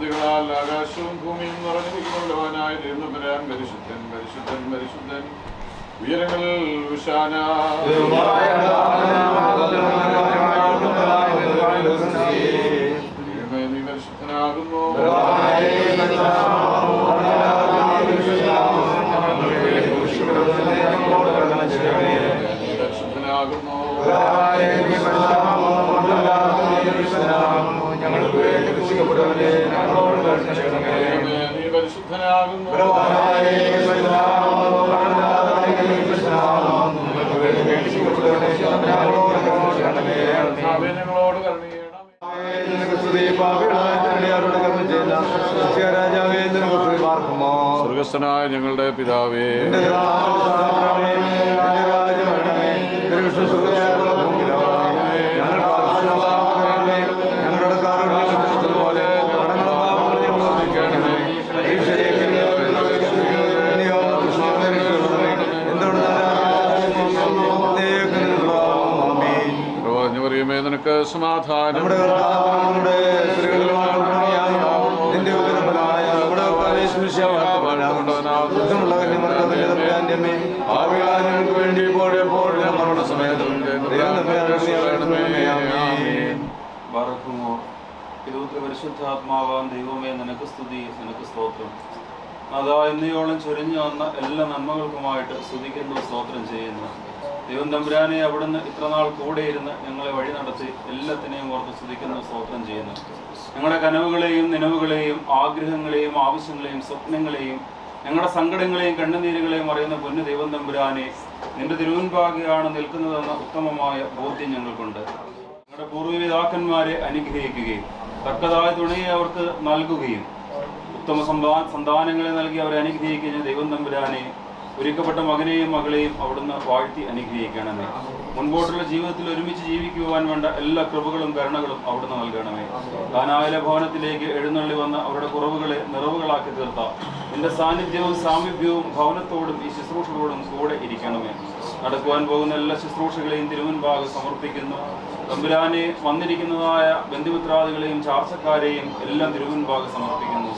ആകാശവും ഭൂമിയും നിറഞ്ഞിരിക്കുന്നവനായ ദൈവം പരിശുദ്ധൻ പരിശുദ്ധൻ പരിശുദ്ധൻ ഉയരങ്ങളിൽ ഉശാന. നീ പരിശുദ്ധനാകുന്നു. ഞങ്ങൾക്ക് വേണ്ടി രക്ഷിക്കപ്പെടുവനെ ഞങ്ങളോട് നീ പരിശുദ്ധനാകുന്നു. ഞങ്ങൾക്ക് വേണ്ടി രക്ഷിക്കപ്പെടുവനെ ഞങ്ങളോട് സ്വർഗസ്ഥനായ ഞങ്ങളുടെ പിതാവേ, നിനക്ക് സമാധാനം. പരിശുദ്ധാത്മാവാൻ ദൈവമേ, നിനക്ക് സ്തുതി, നിനക്ക് സ്തോത്രം. അതാ എന്നയോളം ചൊരിഞ്ഞു വന്ന എല്ലാ നന്മകൾക്കുമായിട്ട് സ്തുതിക്കുന്നു, സ്തോത്രം ചെയ്യുന്നു. ദൈവം തമ്പുരാനെ, അവിടുന്ന് ഇത്രനാൾ കൂടെ ഇരുന്ന് ഞങ്ങളെ വഴി നടത്തി എല്ലാത്തിനെയും ഓർത്ത് സ്തുതിക്കുന്നു, സ്തോത്രം ചെയ്യുന്നു. ഞങ്ങളുടെ കനവുകളെയും നിലവുകളെയും ആഗ്രഹങ്ങളെയും ആവശ്യങ്ങളെയും സ്വപ്നങ്ങളെയും ഞങ്ങളുടെ സങ്കടങ്ങളെയും കണ്ണുനീരുകളെയും അറിയുന്ന പൊന്നു ദൈവം തമ്പുരാനെ, നിന്റെ തിരുവൻപാകെയാണ് നിൽക്കുന്നതെന്ന ഉത്തമമായ ബോധ്യം ഞങ്ങൾക്കുണ്ട്. ഞങ്ങളുടെ പൂർവ്വപിതാക്കന്മാരെ അനുഗ്രഹിക്കുകയും തക്കതായ തുണയെ അവർക്ക് നൽകുകയും ഉത്തമ സന്താനങ്ങളെ നൽകി അവരെ അനുഗ്രഹിക്കുന്ന ദൈവം തമ്പുരാനെ, ഒരുക്കപ്പെട്ട മകനെയും മകളെയും അവിടുന്ന് വാഴ്ത്തി അനുഗ്രഹിക്കണമേ. മുൻപോട്ടുള്ള ജീവിതത്തിൽ ഒരുമിച്ച് ജീവിക്കുവാൻ വേണ്ട എല്ലാ കൃപകളും കരുണകളും അവിടുന്ന് നൽകണമേ. കാനായില ഭവനത്തിലേക്ക് എഴുന്നള്ളി വന്ന് അവരുടെ കുറവുകളെ നിറവുകളാക്കി തീർത്ത നിന്റെ സാന്നിധ്യവും സാമീപ്യവും ഭവനത്തോടും ഈ ശുശ്രൂഷകളോടും കൂടെ ഇരിക്കണമേ. നടക്കുവാൻ പോകുന്ന എല്ലാ ശുശ്രൂഷകളെയും തിരുമുൻപാകെ സമർപ്പിക്കുന്നു. തമ്പുരാനെ, വന്നിരിക്കുന്നതായ ബന്ധുമിത്രാദികളെയും ചാർച്ചക്കാരെയും എല്ലാം തിരുമുൻപാകെ സമർപ്പിക്കുന്നു.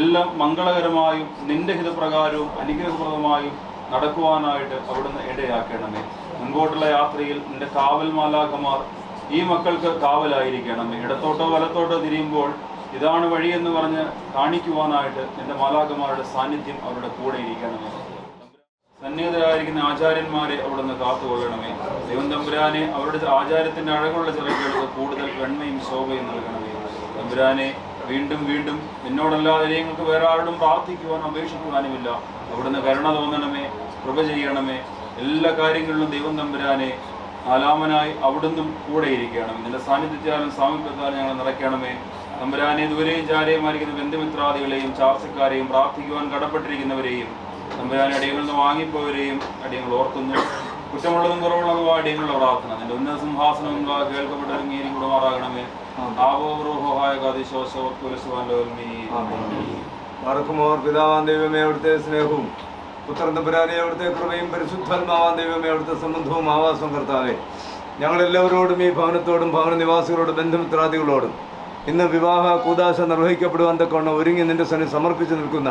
എല്ലാം മംഗളകരമായും നിന്റെ ഹിതപ്രകാരവും അനുഗ്രഹപ്രദമായും നടക്കുവാനായിട്ട് അവിടുന്ന് ഇടയാക്കണമേ. മുൻപോട്ടുള്ള യാത്രയിൽ നിന്റെ കാവൽ മാലാഖമാർ ഈ മക്കൾക്ക് കാവലായിരിക്കണമേ. ഇടത്തോട്ടോ വലത്തോട്ടോ തിരിയുമ്പോൾ ഇതാണ് വഴിയെന്ന് പറഞ്ഞ് കാണിക്കുവാനായിട്ട് നിന്റെ മാലാഖമാരുടെ സാന്നിധ്യം അവരുടെ കൂടെ ഇരിക്കണമേ. സന്നിഹിതരായിരിക്കുന്ന ആചാര്യന്മാരെ അവിടുന്ന് കാത്തുകൊള്ളണമേ. ദൈവം തമ്പുരാനെ, അവരുടെ ആചാരത്തിന്റെ അഴകുള്ള ചിറകുകൾക്ക് കൂടുതൽ വെണ്മയും ശോഭയും നൽകണമേ. തമ്പുരാനെ, വീണ്ടും വീണ്ടും നിന്നോടല്ലാതെ ഞങ്ങൾക്ക് വേറെ ആരോടും പ്രാർത്ഥിക്കുവാനും അപേക്ഷിക്കുവാനുമില്ല. അവിടുന്ന് കരുണ തോന്നണമേ, കൃപ ചെയ്യണമേ. എല്ലാ കാര്യങ്ങളിലും ദൈവം തമ്പുരാനെ, നാലാമനായി അവിടുന്ന് കൂടെ ഇരിക്കണം. നിന്റെ സാന്നിധ്യത്താലും സാമീപ്യത്താലും ഞങ്ങൾ നിറയ്ക്കണമേ. തമ്പുരാനെ, ദൂരെയും ചാരയുമായിരിക്കുന്ന ബന്ധുമിത്രാദികളെയും ചാർച്ചക്കാരെയും പ്രാർത്ഥിക്കുവാൻ കടപ്പെട്ടിരിക്കുന്നവരെയും തമ്പുരാനെ, അടിയങ്ങളിൽ നിന്ന് വാങ്ങിപ്പോവരെയും അടിയങ്ങൾ ഓർക്കുന്നു. കുറ്റമുള്ളതും കുറവുള്ളതും അടിയങ്ങളുടെ പ്രാർത്ഥന നിന്റെ ഉന്നത സിംഹാസനം കേൾക്കപ്പെട്ടവരും മീനി കൂടുമാറാകണമേ. മറക്കുമോർ പിതാവാൻ ദൈവമേ, അവിടുത്തെ സ്നേഹവും പുത്രൻ തമ്പുരാനെ അവിടുത്തെ കൃപയും പരിശുദ്ധാത്മാവാൻ ദൈവമേ അവിടുത്തെ സംബന്ധവും ആവാസവും കർത്താവേ, ഞങ്ങളെല്ലാവരോടും ഈ ഭവനത്തോടും ഭവന നിവാസികളോടും ബന്ധുമിത്രാദികളോടും ഇന്ന് വിവാഹ കൂദാശ നിർവഹിക്കപ്പെടുവാൻ തക്കവണ്ണം ഒരുങ്ങി നിന്റെ സന്നിധി സമർപ്പിച്ച് നിൽക്കുന്ന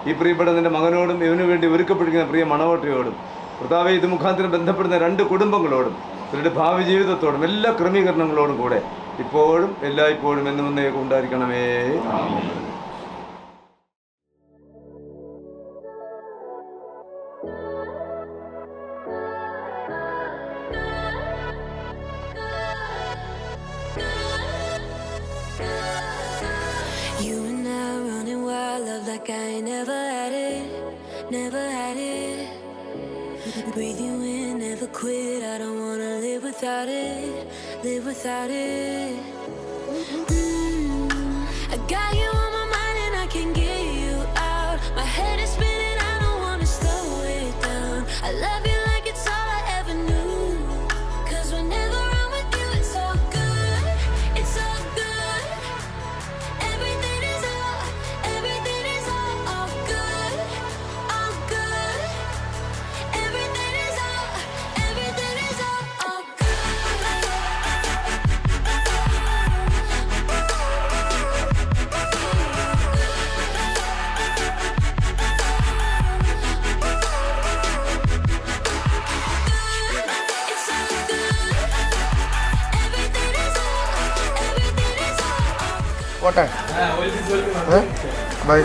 ഈ പ്രിയപ്പെട്ട നിന്റെ മകനോടും ഇവനു വേണ്ടി ഒരുക്കപ്പെട്ടിരിക്കുന്ന പ്രിയ മണവട്ടിയോടും കർത്താവേ, ഇത് മുഖാന്തരം ബന്ധപ്പെടുന്ന രണ്ട് കുടുംബങ്ങളോടും ഇവരുടെ ഭാവി ജീവിതത്തോടും എല്ലാ ക്രമീകരണങ്ങളോടും കൂടെ ഇപ്പോഴും എല്ലായ്പ്പോഴും എന്നും എന്നേക്കും ഉണ്ടായിരിക്കണമേ. You and I running wild, love like I ain't never had it, never had it. Breathe you in, never quit. I don't wanna live without it, live without it. I got you on my mind and I can't get you out. My head is spinning, I don't wanna slow it down. I love you like it's all I ever knew. 'Cause whenever I'm with you, it's all good, it's all good. Everything is all good, all good. Everything is all good. It's all good. Everything is all പോട്ടെ, by.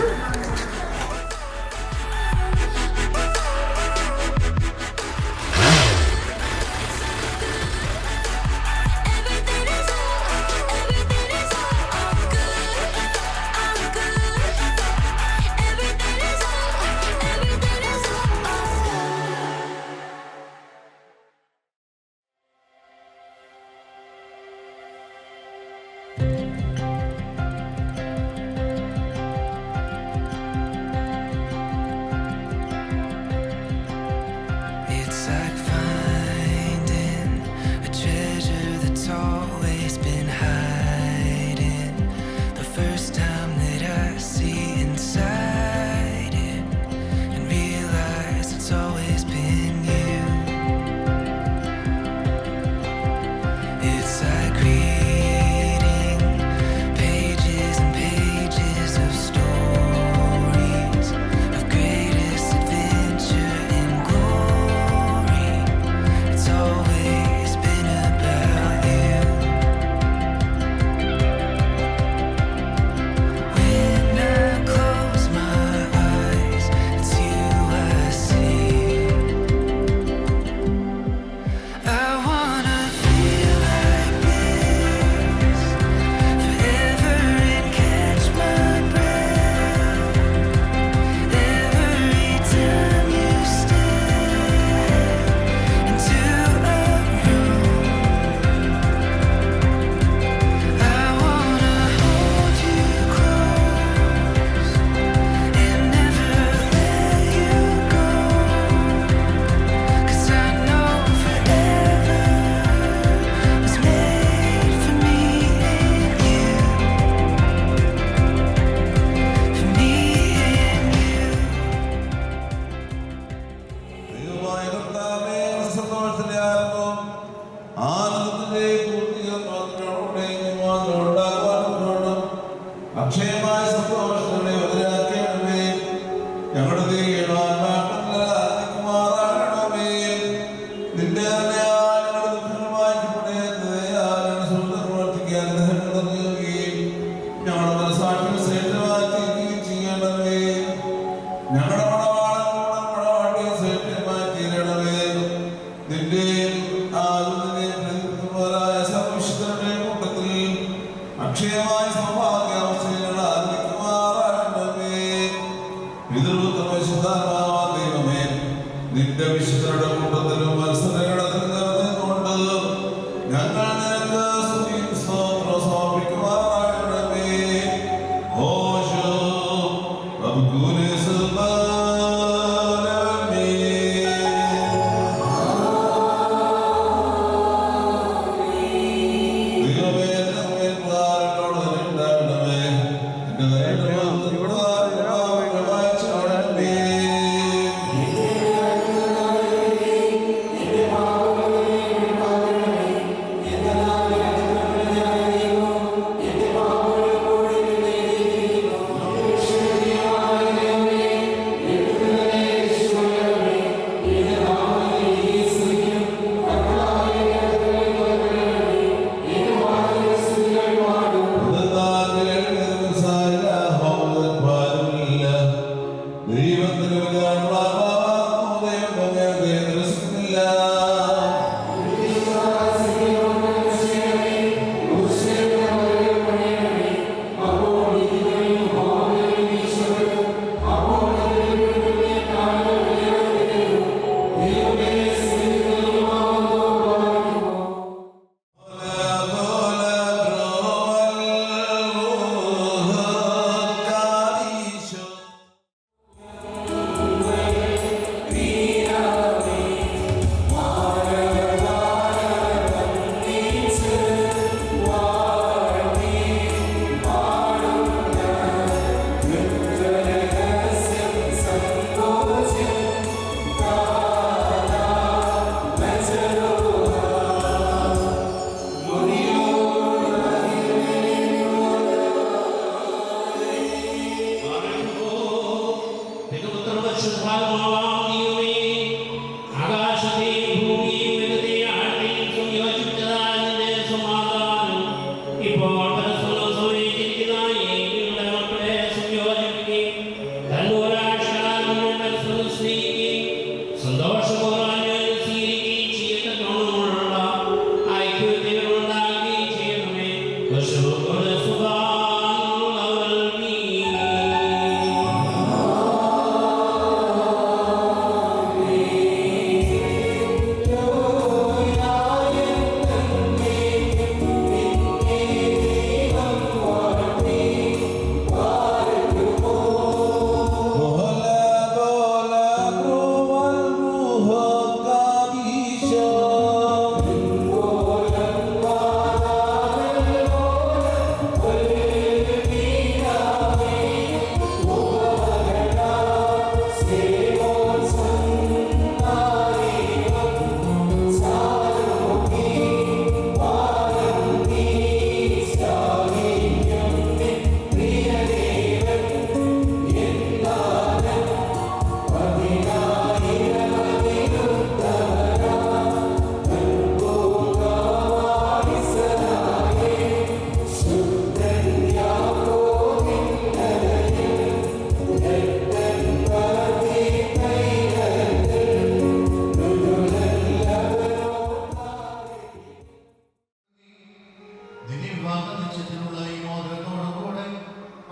വെളിച്ചത്തിലുള്ള ഈ മോദത്തോടുകൂടെ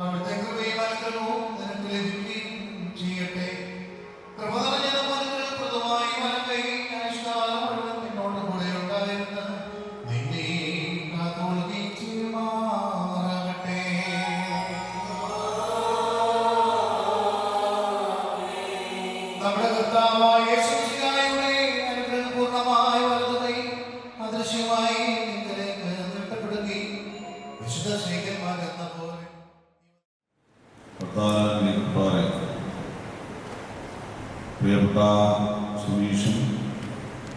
അവിടുത്തെ കൃപയും അനുഗ്രഹവും നിനക്ക് ലഭിക്കുകയും ചെയ്യട്ടെ. കൃപ നിറഞ്ഞതും അനുഗ്രഹപ്രദമായി വലങ്കൈ അനുഷ്ഠാനം മുഴുവൻ നിന്നോട് കൂടെ ഉണ്ടായിരുന്ന നിന്നെ കാത്തോളുകയും ചെയ്യുമാറാകട്ടെ. നമ്മുടെ കർത്താവായ യേശുമിശിഹായുടെ അനുഗ്രഹപൂർണ്ണമായ വലതുകൈ അദൃശ്യമായി നിങ്ങളിലേക്ക് നീട്ടപ്പെടുകയും വിശുദ്ധ സ്നേഹിതന്മാരെന്ന പോലെ പ്രിയപ്പെട്ട സുനീഷും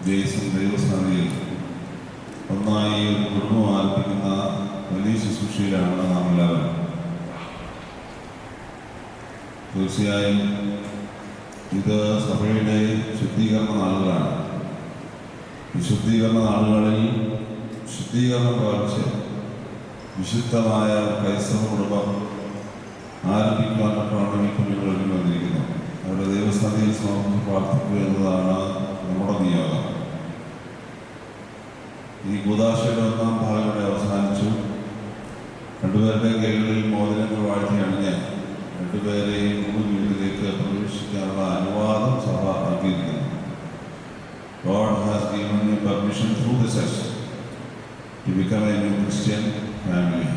ജയ്സും ദൈവസ്ഥാനിയിൽ ഒന്നായി ഒരു കുടുംബം ആരംഭിക്കുന്ന വലിയ ശുശ്രൂഷയിലാണ് നാം എല്ലാവരും. തീർച്ചയായും ഇത് സഭയുടെ ശുദ്ധീകരണ നാളുകളാണ്. ഈ ശുദ്ധീകരണ നാളുകളിൽ ശുദ്ധീകരണം പ്രാപിച്ച് വിശുദ്ധമായ ക്രൈസ്തവ കുടുംബം ആരംഭിക്കുവാനൊക്കെയാണ് ഈ കുഞ്ഞുങ്ങളിൽ വന്നിരിക്കുന്നത്. അവരുടെ ദൈവസ്ഥാനിയിൽ സമർപ്പിച്ച് പ്രാർത്ഥിക്കുക എന്നതാണ് നമ്മുടെ നിയോഗം. ഈ കൂദാശയുടെ ഒന്നാം ഭാഗം ഇവിടെ അവസാനിച്ചു. രണ്ടുപേരുടെ കൈകളിൽ മോതിരങ്ങൾ വാഴ്ത്തി അണിഞ്ഞ് രണ്ടുപേരെയും വീട്ടിലേക്ക് പ്രവേശിക്കാനുള്ള അനുവാദം സഭ നൽകിയിരിക്കുന്നു. God has given you permission through the church to become a new Christian family.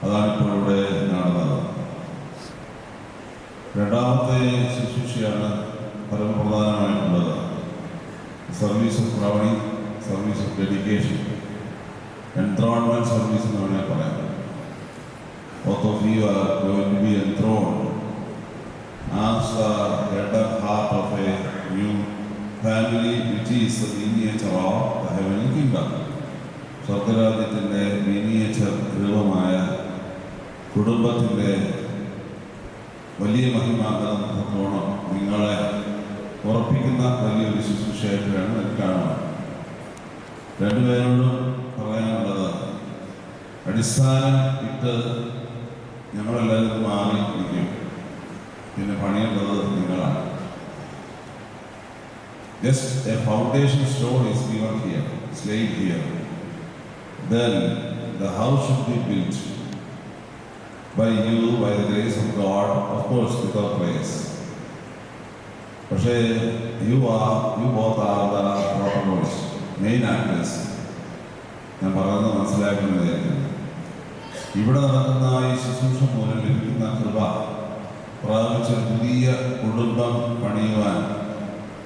അതാണിപ്പോൾ ഇവിടെ നടന്നത്. രണ്ടാമത്തെ ശുശ്രൂഷയാണ് പരമപ്രധാനമായിട്ടുള്ളത്. Service of crowning, service of dedication, enthronement service എന്ന് വേണമെങ്കിൽ പറയാം. Both of you are going to be enthroned as the head and heart of a new family which is the miniature of the heavenly kingdom. സ്വർഗരാജ്യത്തിൻ്റെ miniature രൂപമായ കുടുംബത്തിൻ്റെ വലിയ മഹിമാകത്തോണം നിങ്ങളെ ഉറപ്പിക്കുന്ന വലിയൊരു ശുശ്രൂഷയായിട്ട് വേണം എനിക്ക് കാണുവാൻ. രണ്ടുപേരോടും പറയാനുള്ളത്, അടിസ്ഥാനം ഇട്ട് ഞങ്ങളെല്ലാവരും മാറി നിൽക്കും. പിന്നെ പണിയേണ്ടത് നിങ്ങളാണ്. Just A foundation stone is given here, it's laid here. Then the house should be built by you, by the grace of God, of course without grace. പക്ഷേ you both are the protagonists, main actors. ഞാൻ പറയുന്നത് മനസ്സിലാക്കുന്നതായിരിക്കും. ഇവിടെ നടക്കുന്ന ഈ ശുശ്രൂഷ മൂലം ലഭിക്കുന്ന കൃപ പ്രാപിച്ച പുതിയ കുടുംബം പണിയുവാൻ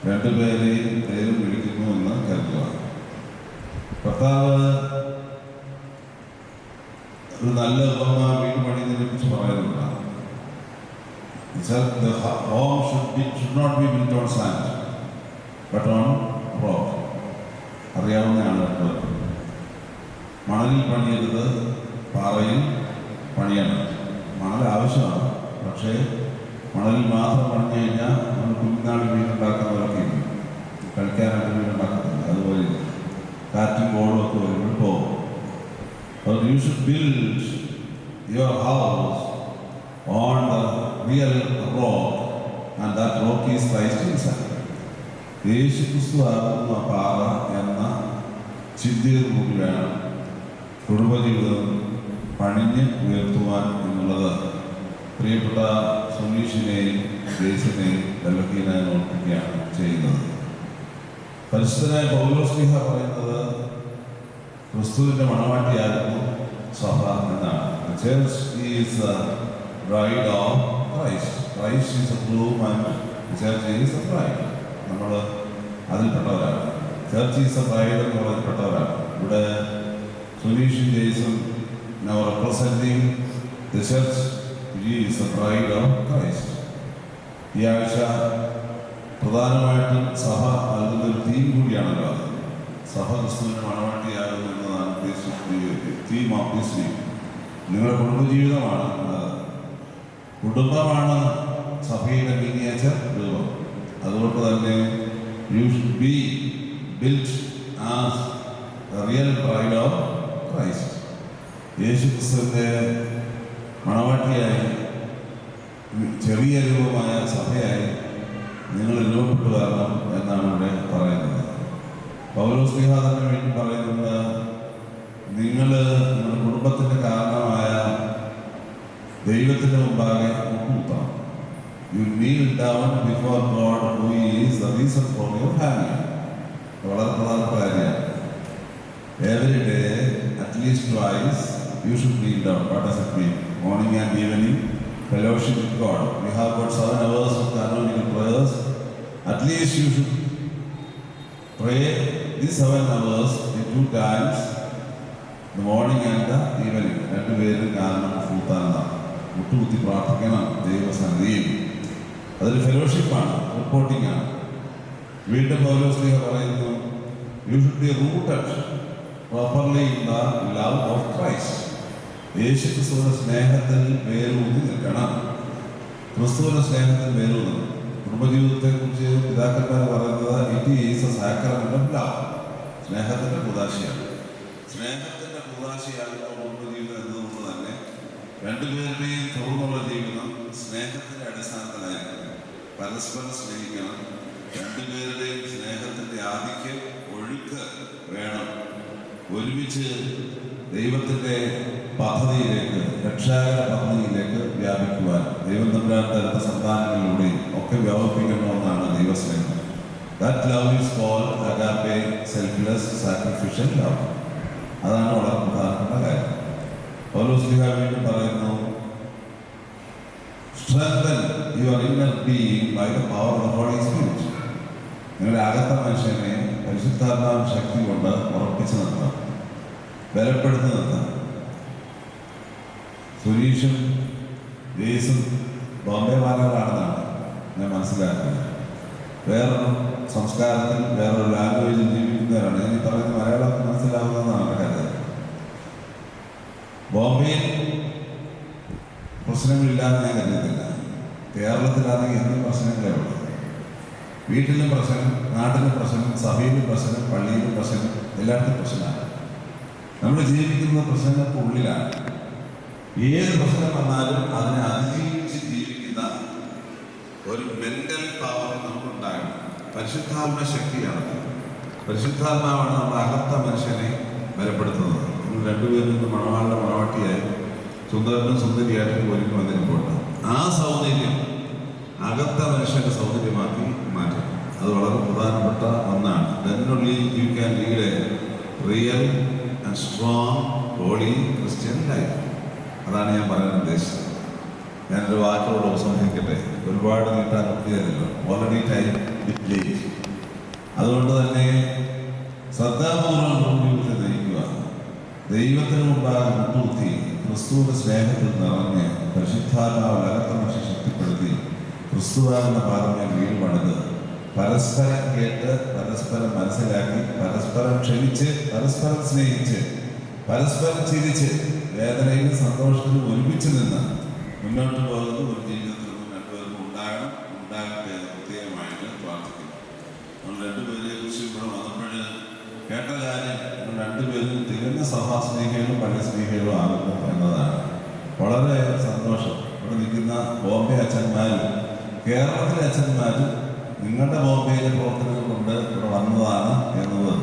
രണ്ടുപേരെയും ദൈവം വിളിക്കുന്നു എന്ന് കരുതുക. കർത്താവ് ഒരു നല്ല ഉപമ വീട് പണിതിനെ കുറിച്ച് പറയുന്നുണ്ട്. The home should not be built on sand, but on rock. അറിയാവുന്നതാണ്. മണലിൽ പണിയരുത്, പാറയിൽ പണിയണം. മണൽ ആവശ്യമാണ്, പക്ഷേ മണലിൽ മാത്രം പണിഞ്ഞു കഴിഞ്ഞാൽ നമ്മൾ കുഞ്ഞുനാളിൽ വീടുണ്ടാക്കുന്നവരൊക്കെ കളിക്കാനായിട്ട് വീടുണ്ടാക്കുന്നില്ല. അതുപോലെ കാറ്റും ബോളും ഒക്കെ വരുമ്പോൾ പോകും. But you should build your house on the real rock, and that rock is Christ himself. യേശു ക്രിസ്തു ആകുന്ന പാറ എന്ന ചിന്തയോടുകൂടി വേണം കുടുംബജീവിതം പണിഞ്ഞ് ഉയർത്തുവാൻ എന്നുള്ളത് പ്രിയപ്പെട്ട സുനീഷിനെയും ദേശിനെയും ഡൽഹിനെയും ഓർപ്പിക്കുകയാണ് ചെയ്യുന്നത്. പരിശുദ്ധനായ പൗലോസ്ലീഹ പറയുന്നത് ക്രിസ്തുവിൻ്റെ മണവാട്ടിയായിരുന്നു സഭ എന്നാണ്. The church is the bride of Christ. Christ is the groom and the church is the bride. നമ്മൾ അതിൽപ്പെട്ടവരാണ്. ചർച്ച് ഈസ് എ ബ്രൈഡ് എന്ന് പറഞ്ഞപ്പെട്ടവരാണ്. ഇവിടെ സുനീഷും ജെയ്സും now representing the church is the bride of Christ. ഈ ആഴ്ച പ്രധാനമായിട്ടും സഭ നൽകുന്ന ഒരു തീം കൂടിയാണല്ലോ. സഭ ക്രിസ്തുവിന് മണവാട്ടിയാകുന്നു എന്നതാണ് തീം ഓഫ് ദിസ് വീക്ക്. നിങ്ങളുടെ കുടുംബജീവിതമാണ്, കുടുംബമാണ് സഭയുടെ മിനിയേച്ചർ രൂപം. അതുകൊണ്ട് തന്നെ you should be built as the real bride of Christ. യേശു ക്രിസ്തുവിൻ്റെ മണവാട്ടിയായി ചെറിയ രൂപമായ സഭയായി നിങ്ങൾ രൂപപ്പെട്ടു വരണം എന്നാണ് ഇവിടെ പറയുന്നത്. പൗലോസ് ശ്ലീഹ തന്നെ വേണ്ടി പറയുന്നത്, നിങ്ങൾ നിങ്ങളുടെ മുമ്പാകെ മുട്ടുകുത്തണം. You kneel down before God who is the reason for your hanging. വളരെ പ്രധാനപ്പെട്ട കാര്യമാണ്. Every day, at least twice, you should kneel down. What does it mean? Morning and evening, fellowship with God. We have got 7 hours of canonical prayers. At least you should pray these 7 hours in 2 times, the morning and the evening. രണ്ടുപേരും കാരണം ഫുൾത്താനാണ്. മുട്ടുകുത്തി പ്രാർത്ഥിക്കണം ദൈവസന്നിധിയിൽ. അതൊരു ഫെലോഷിപ്പാണ്, reporting ആണ്. വീണ്ടും പൗലോസ് പറയുന്നു, you should be rooted properly in the love of Christ. യേശു ക്രിസ്തുവിന്റെ സ്നേഹത്തിൽ വേരൂന്നി നിൽക്കണം. ക്രിസ്തുവിന്റെ സ്നേഹത്തിൽ വേരൂന്നി. കുടുംബജീവിതത്തെ കുറിച്ച് പിതാക്കന്മാർ പറയുന്നത് it is A sacrament of love. സ്നേഹത്തിന്റെ കുദാശയാണ്. സ്നേഹത്തിന്റെ കുദാശയാകുന്ന കുടുംബജീവിതം എന്നതുകൊണ്ട് തന്നെ രണ്ടുപേരുടെയും തുറന്നുള്ള ജീവിതം സ്നേഹത്തിന്റെ അടിസ്ഥാനത്തിലായിരിക്കും. പരസ്പരം സ്നേഹിക്കണം. രണ്ടുപേരുടെയും സ്നേഹത്തിന്റെ ആധിക്യം ഒഴുക്ക് വേണം. ഒരുമിച്ച് ദൈവത്തിന്റെ പദ്ധതിയിലേക്ക്, രക്ഷാകര പദ്ധതിയിലേക്ക് വ്യാപിക്കുവാൻ ദൈവം തമ്പുരാൻ തരുന്ന സന്താനങ്ങളിലൂടെ ഒക്കെ വ്യാപിപ്പിക്കണമെന്നാണ് ദൈവസ്നേഹം. That love is called agape, selfless sacrificial love. അതാണ് വളരെ പ്രധാനപ്പെട്ട കാര്യം. പൗലോസ് വീണ്ടും പറയുന്നു, strengthen your inner being by the power of the Holy Spirit. നിങ്ങളുടെ അകത്ത മനുഷ്യനെ പരിശുദ്ധാത്മാവിന്റെ ശക്തി കൊണ്ട് ഉറപ്പിച്ചു നിർത്താം, ബലപ്പെടുത്തി നിർത്താം. സുരീഷും ജെയ്സും ബോംബെ വാലകളാണെന്നാണ് ഞാൻ മനസ്സിലാക്കുന്നത്. വേറൊരു സംസ്കാരത്തിൽ, വേറൊരു ലാംഗ്വേജിൽ ജീവിക്കുന്നവരാണ്. ഞാൻ ഈ പറയുന്ന മലയാളത്തിൽ മനസ്സിലാവുന്നതെന്നാണ് കരുതുന്നത്. ബോംബെയിൽ പ്രശ്നങ്ങളില്ലാന്ന് ഞാൻ കരുതുന്നില്ല. കേരളത്തിലാണെങ്കിൽ എന്തും പ്രശ്നങ്ങളേ ഉള്ളൂ. വീട്ടിലും പ്രശ്നം, നാട്ടിലും പ്രശ്നം, സഭയിലും പ്രശ്നം, പള്ളിയിലും പ്രശ്നം, എല്ലായിടത്തും പ്രശ്നമാണ്. നമ്മൾ ജീവിക്കുന്ന പ്രശ്നങ്ങൾക്ക് ഉള്ളിലാണ്. ഏത് പ്രശ്നം വന്നാലും അതിനെ അതിജീവിച്ച് ജീവിക്കുന്ന ഒരു മെന്റൽ പവർ നമുക്കുണ്ടാകണം. പരിശുദ്ധാത്മ ശക്തിയാണ്. പരിശുദ്ധാത്മാവാണ് നമ്മുടെ അകത്ത മനുഷ്യനെ ബലപ്പെടുത്തുന്നത്. നിങ്ങൾ രണ്ടുപേരിൽ നിന്ന് മണവാളുടെ മണവാട്ടിയായി സുന്ദരനും സുന്ദരിയായിട്ടും ഒരുങ്ങി വന്നിരിപ്പോൾ ആ സൗന്ദര്യം അകത്ത മനുഷ്യന്റെ സൗന്ദര്യമാക്കി മാറ്റും. അത് വളരെ പ്രധാനപ്പെട്ട ഒന്നാണ്. Then only you can lead a real and strong holy Christian life. അതാണ് ഞാൻ പറയാൻ ഉദ്ദേശിച്ചത്. ഞാനൊരു വാക്കുകളോട് ഉപസംഹരിക്കട്ടെ. ഒരുപാട് നീട്ടാൻ ഒത്തിയതല്ലോ. Already time it late. അതുകൊണ്ട് തന്നെ ശ്രദ്ധാപൂർവ്വം ജീവിതത്തെ നയിക്കുക. ദൈവത്തിന് മുമ്പാകെ മുട്ടുകുത്തി ക്രിസ്തുവിന്റെ സ്നേഹത്തിൽ നിറഞ്ഞ് പരിശുദ്ധാത്മാവിൽ അകത്ത മനുഷ്യനെ ശക്തിപ്പെടുത്തി ക്രിസ്തുവാകുന്ന പാദമേ വീട് പണിത് പരസ്പരം കേട്ട്, പരസ്പരം മനസ്സിലാക്കി, പരസ്പരം ക്ഷമിച്ച്, പരസ്പരം സ്നേഹിച്ച്, പരസ്പരം ചിരിച്ച്, വേദനയിലും സന്തോഷത്തിലും ഒരുമിച്ച് നിന്ന് മുന്നോട്ട് പോകുന്നത് ഒരു ജീവിതത്തിൽ നിന്നും രണ്ടുപേർക്കും ഉണ്ടാകട്ടെ എന്ന് പ്രത്യേകമായിട്ട് പ്രാർത്ഥിക്കുന്നു. നമ്മൾ രണ്ടുപേരെ കുറിച്ച് ഇവിടെ വന്നപ്പോൾ കേട്ട കാര്യം, നമ്മൾ രണ്ടുപേരും തികഞ്ഞ സഭാസ്നേഹികളും പള്ളി സ്നേഹികളും ആകുന്നു എന്നതാണ്. വളരെ സന്തോഷം. ഇവിടെ നിൽക്കുന്ന ബോംബെ അച്ഛന്മാരും കേരളത്തിലെ അച്ഛന്മാരും നിങ്ങളുടെ ബോംബെയിലെ പ്രവർത്തനങ്ങൾ കൊണ്ട് ഇവിടെ വന്നതാണ് എന്നത്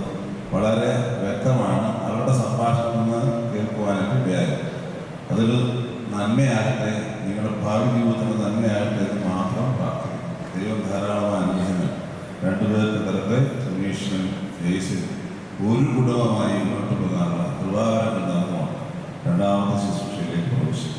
വളരെ വ്യക്തമാണ്. അവരുടെ സംഭാഷണം നിന്ന് കേൾക്കുവാനായിട്ട് ഇടയായി. അതൊരു നന്മയാകട്ടെ, നിങ്ങളുടെ ഭാവി ജീവിതത്തിന് നന്മയാകട്ടെ എന്ന് മാത്രം പ്രാർത്ഥിക്കുന്നു. ദൈവം ധാരാളമായ അനുഗ്രഹങ്ങൾ രണ്ടുപേർക്ക് തരട്ടെ. സുനീഷിനും ജെയ്സിനും ഒരു കുടുംബമായി മുന്നോട്ട് പോകാനുള്ള കൃപാകരങ്ങൾ നൽകുവാണ്. രണ്ടാമത്തെ ശുശ്രൂഷയിലേക്ക് പ്രവേശിക്കും.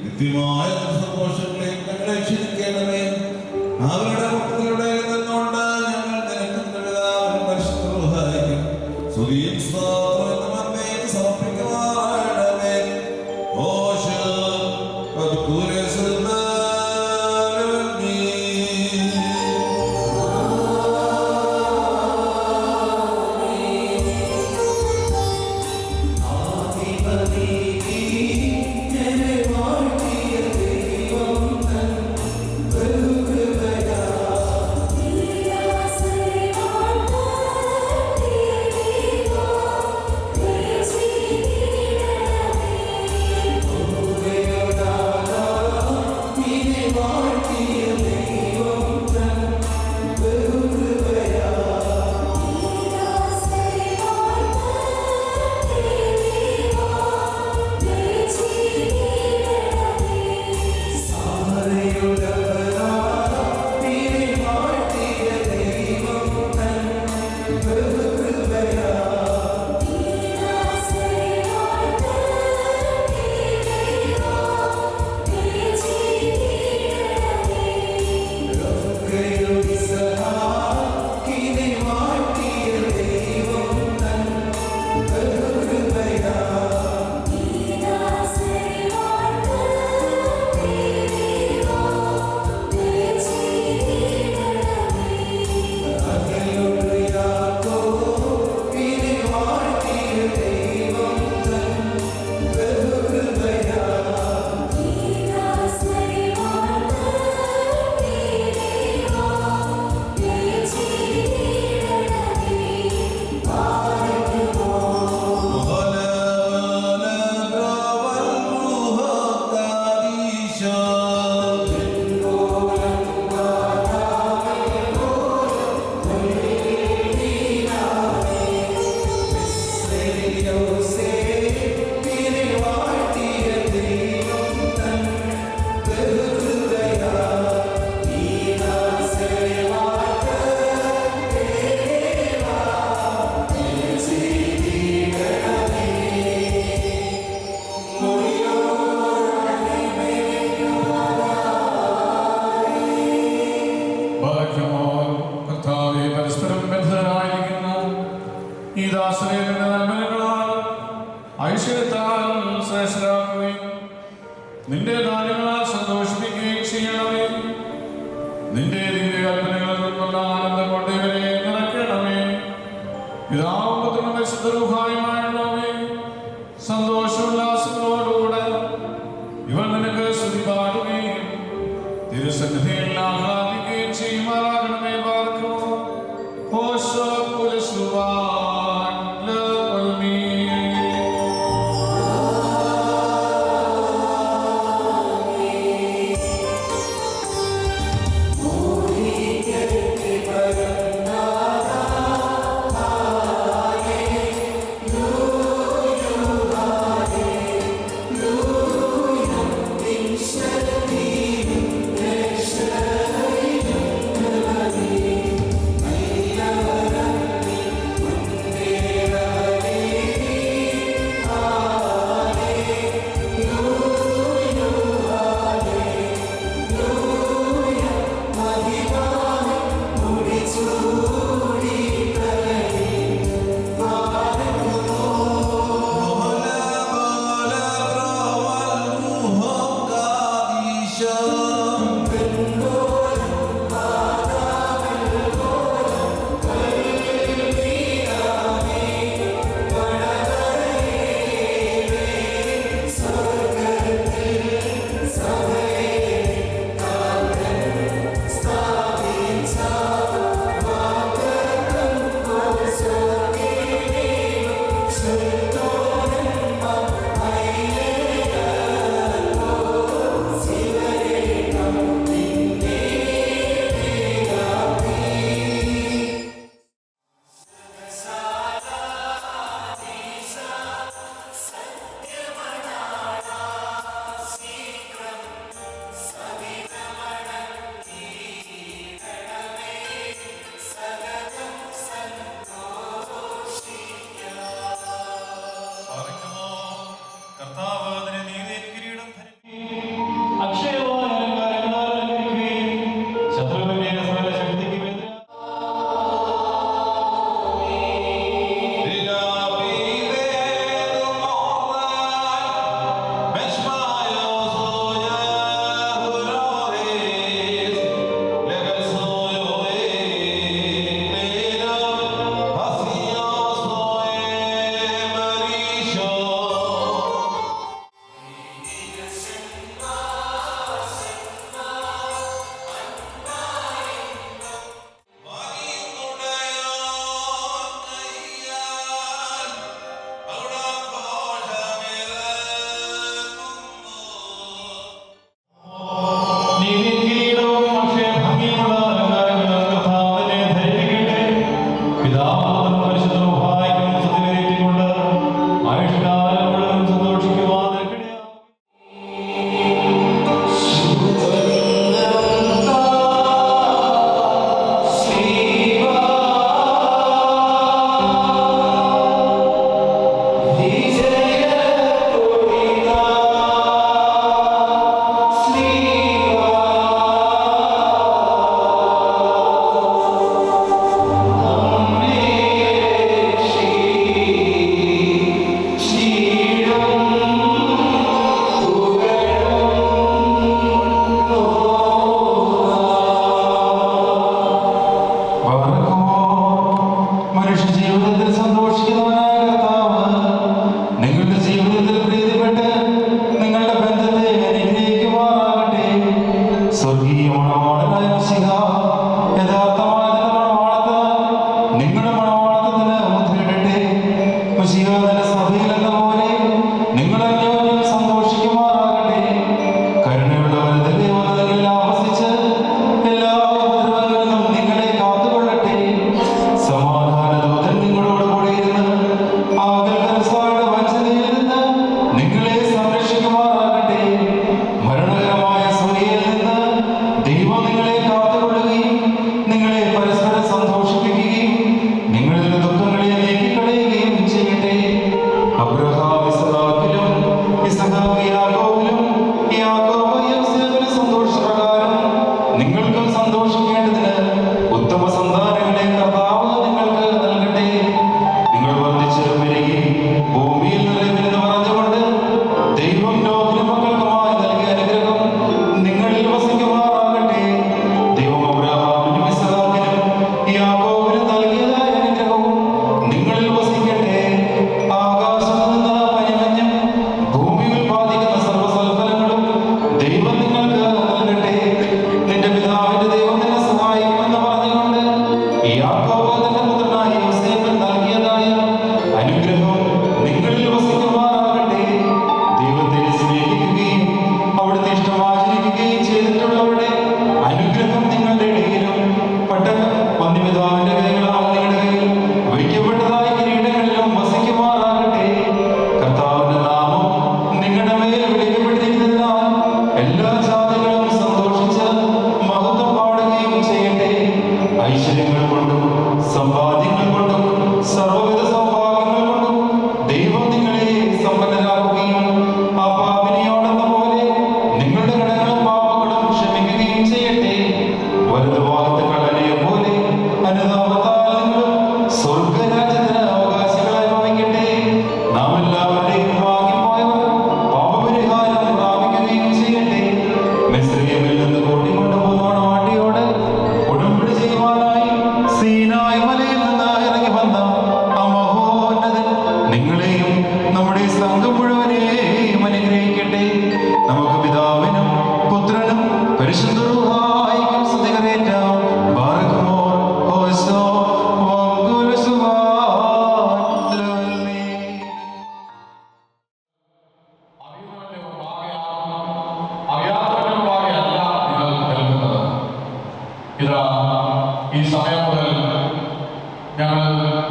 നിത്യമായ സന്തോഷങ്ങളെ ഞങ്ങളെ ക്ഷണിക്കണമേ. അവരുടെ മുഖത്തിലൂടെ നിന്നുകൊണ്ട് ഞങ്ങൾ നിനക്കും പരിശുദ്ധ സ്തുതിയും സ്തോത്രവും സമർപ്പിക്കുവാനാണമേ. ദൈവമായ ഐശ്വര്യത്താൽ ശ്രേഷ്ഠരാക്കുകയും നിന്റെ കാര്യങ്ങളാൽ സന്തോഷിപ്പിക്കുകയും ചെയ്യണമേ. നിന്റെ ദിവ്യകൽപ്പനകളിൽ നിന്നുള്ള ആനന്ദം കൊണ്ട് ഇവരെ നിറയ്ക്കണമേ. പിതാവും പുത്രനും പരിശുദ്ധ റൂഹായുമായുള്ളവേ, സന്തോഷോല്ലാസങ്ങളോടുകൂടെ ഇവർ നിനക്ക് സ്തുതി പാടുകയും തിരുസന്നിധിയിൽ ആഹ്ലാദിക്കുകയും ചെയ്യുമാറാകണമേ. പാർക്കുമോ ഹോശോ പുലസുവാൻ ലവൽമീ. You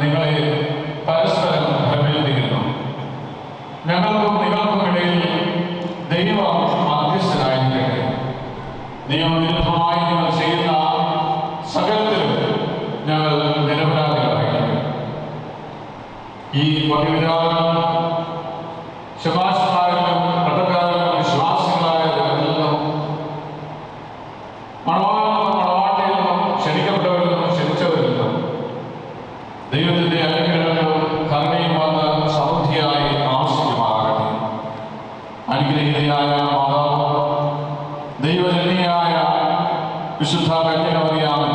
നിങ്ങളെ പരസ്പരം അഭിനന്ദിക്കുന്നു. ഞങ്ങൾക്കും നിങ്ങൾക്കുമിടയിൽ ദൈവം മധ്യസ്ഥനായിരിക്കട്ടെ. നിയമവിരുദ്ധമായി നിങ്ങൾ ചെയ്യുന്ന സകലത്തിലും ഞങ്ങൾ നിരപരാധികളായിരിക്കും. ഈ പതിവിധാനം ശുപാർശക്കാരിലും പട്ടക്കാരിലും വിശ്വാസികളായവരിലും മണവാട്ടിയിൽ നിന്നും ക്ഷണിക്കപ്പെട്ടവരിൽ നിന്നും ക്ഷണിച്ചവരിൽ നിന്നും ദൈവത്തിന്റെ അനുഗ്രഹങ്ങളും കരുണയും വന്ന് സമൃദ്ധിയായി ആവശ്യമാകട്ടെ. അനുഗ്രഹീതയായ മാതാവ് ദൈവജനനിയായ വിശുദ്ധ കന്യകമറിയാമേ,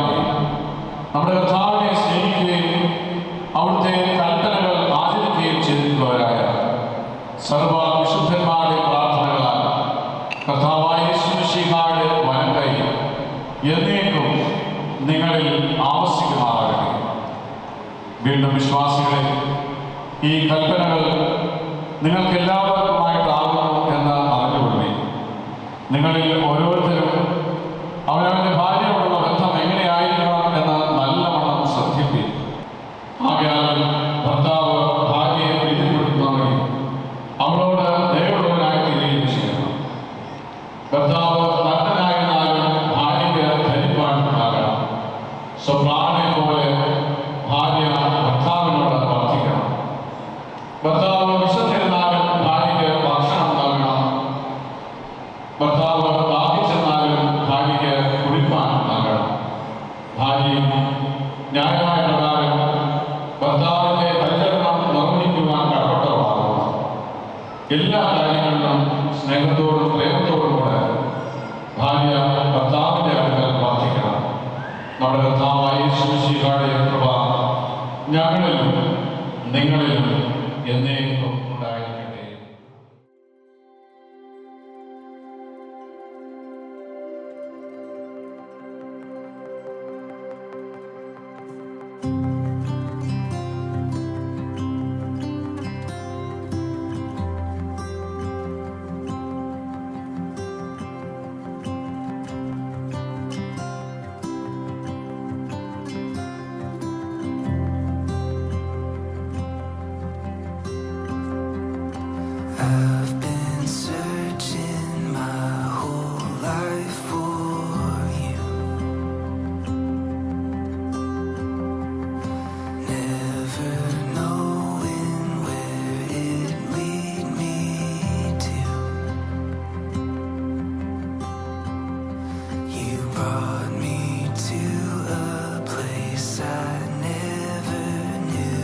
നമ്മുടെ കർത്താവിനെ സ്നേഹിക്കുകയും അവിടുത്തെ കൽപ്പനകൾ ആചരിക്കുകയും ചെയ്തിട്ടുള്ളവരായ സർവ്വ വിശുദ്ധന്മാരുടെ പ്രാർത്ഥനകളാൽ കർത്താവായ യേശുമിശിഹായുടെ വലങ്കൈ എന്നേക്കും നിങ്ങളിൽ ആവസിക്കുമാറാകട്ടെ. വീണ്ടും വിശ്വാസികളെ, ഈ കൽപ്പനകൾ നിങ്ങൾക്ക് എല്ലാവർക്കുമായിട്ടാകുന്നു എന്ന് അറിഞ്ഞുകൊള്ളേ. നിങ്ങളിൽ ഓരോരുത്തരും അവനവൻ്റെ ഭാര്യയോടുള്ള ബന്ധം എങ്ങനെയായിരിക്കണം എന്ന് നല്ലവണ്ണം ശ്രദ്ധിപ്പിക്കും. ആകയാൽ ഭർത്താവ് ഭാര്യയെ പ്രീതിപ്പെടുത്തുന്നവരെയും അവളോട് ദയവുള്ളവനായി തീരുകയും ചെയ്യണം. ഭർത്താവ് നഗ്നനായിരുന്നാലും ഭാര്യയ്ക്ക് ധരിപ്പാടുണ്ടാകണം. സ്വപ്രാണനെ പോലെ ഭാര്യ ഭർത്താവിനോട് വർദ്ധിക്കണം. ഭർത്താവ് വിശന്നിരുന്നാലും ഭാര്യയ്ക്ക് ഭക്ഷണം നൽകണം. ഭർത്താവ് ദാഹിച്ചെന്നാലും ഭാര്യയ്ക്ക് കുടിപ്പാൻ നൽകണം. ഭാര്യയും ന്യായമായ പ്രകാരം ഭർത്താവിന്റെ പരിചരണം നിർവഹിക്കുവാൻ കടപ്പെട്ടവരാകണം. എല്ലാ കാര്യങ്ങളിലും സ്നേഹത്തോടും പ്രേമത്തോടും കൂടെ ഭാര്യ ഭർത്താവിന്റെ അടുക്കൽ വർദ്ധിക്കണം. നമ്മുടെ കർത്താവായ യേശുമിശിഹായുടെ കൃപ ഞങ്ങളിലും നിങ്ങളിലും എന്നേക്കും ഉണ്ടായിരിക്കട്ടെ. I've been searching my whole life for you, never knowing where it'd lead me to. You brought me to a place I never knew.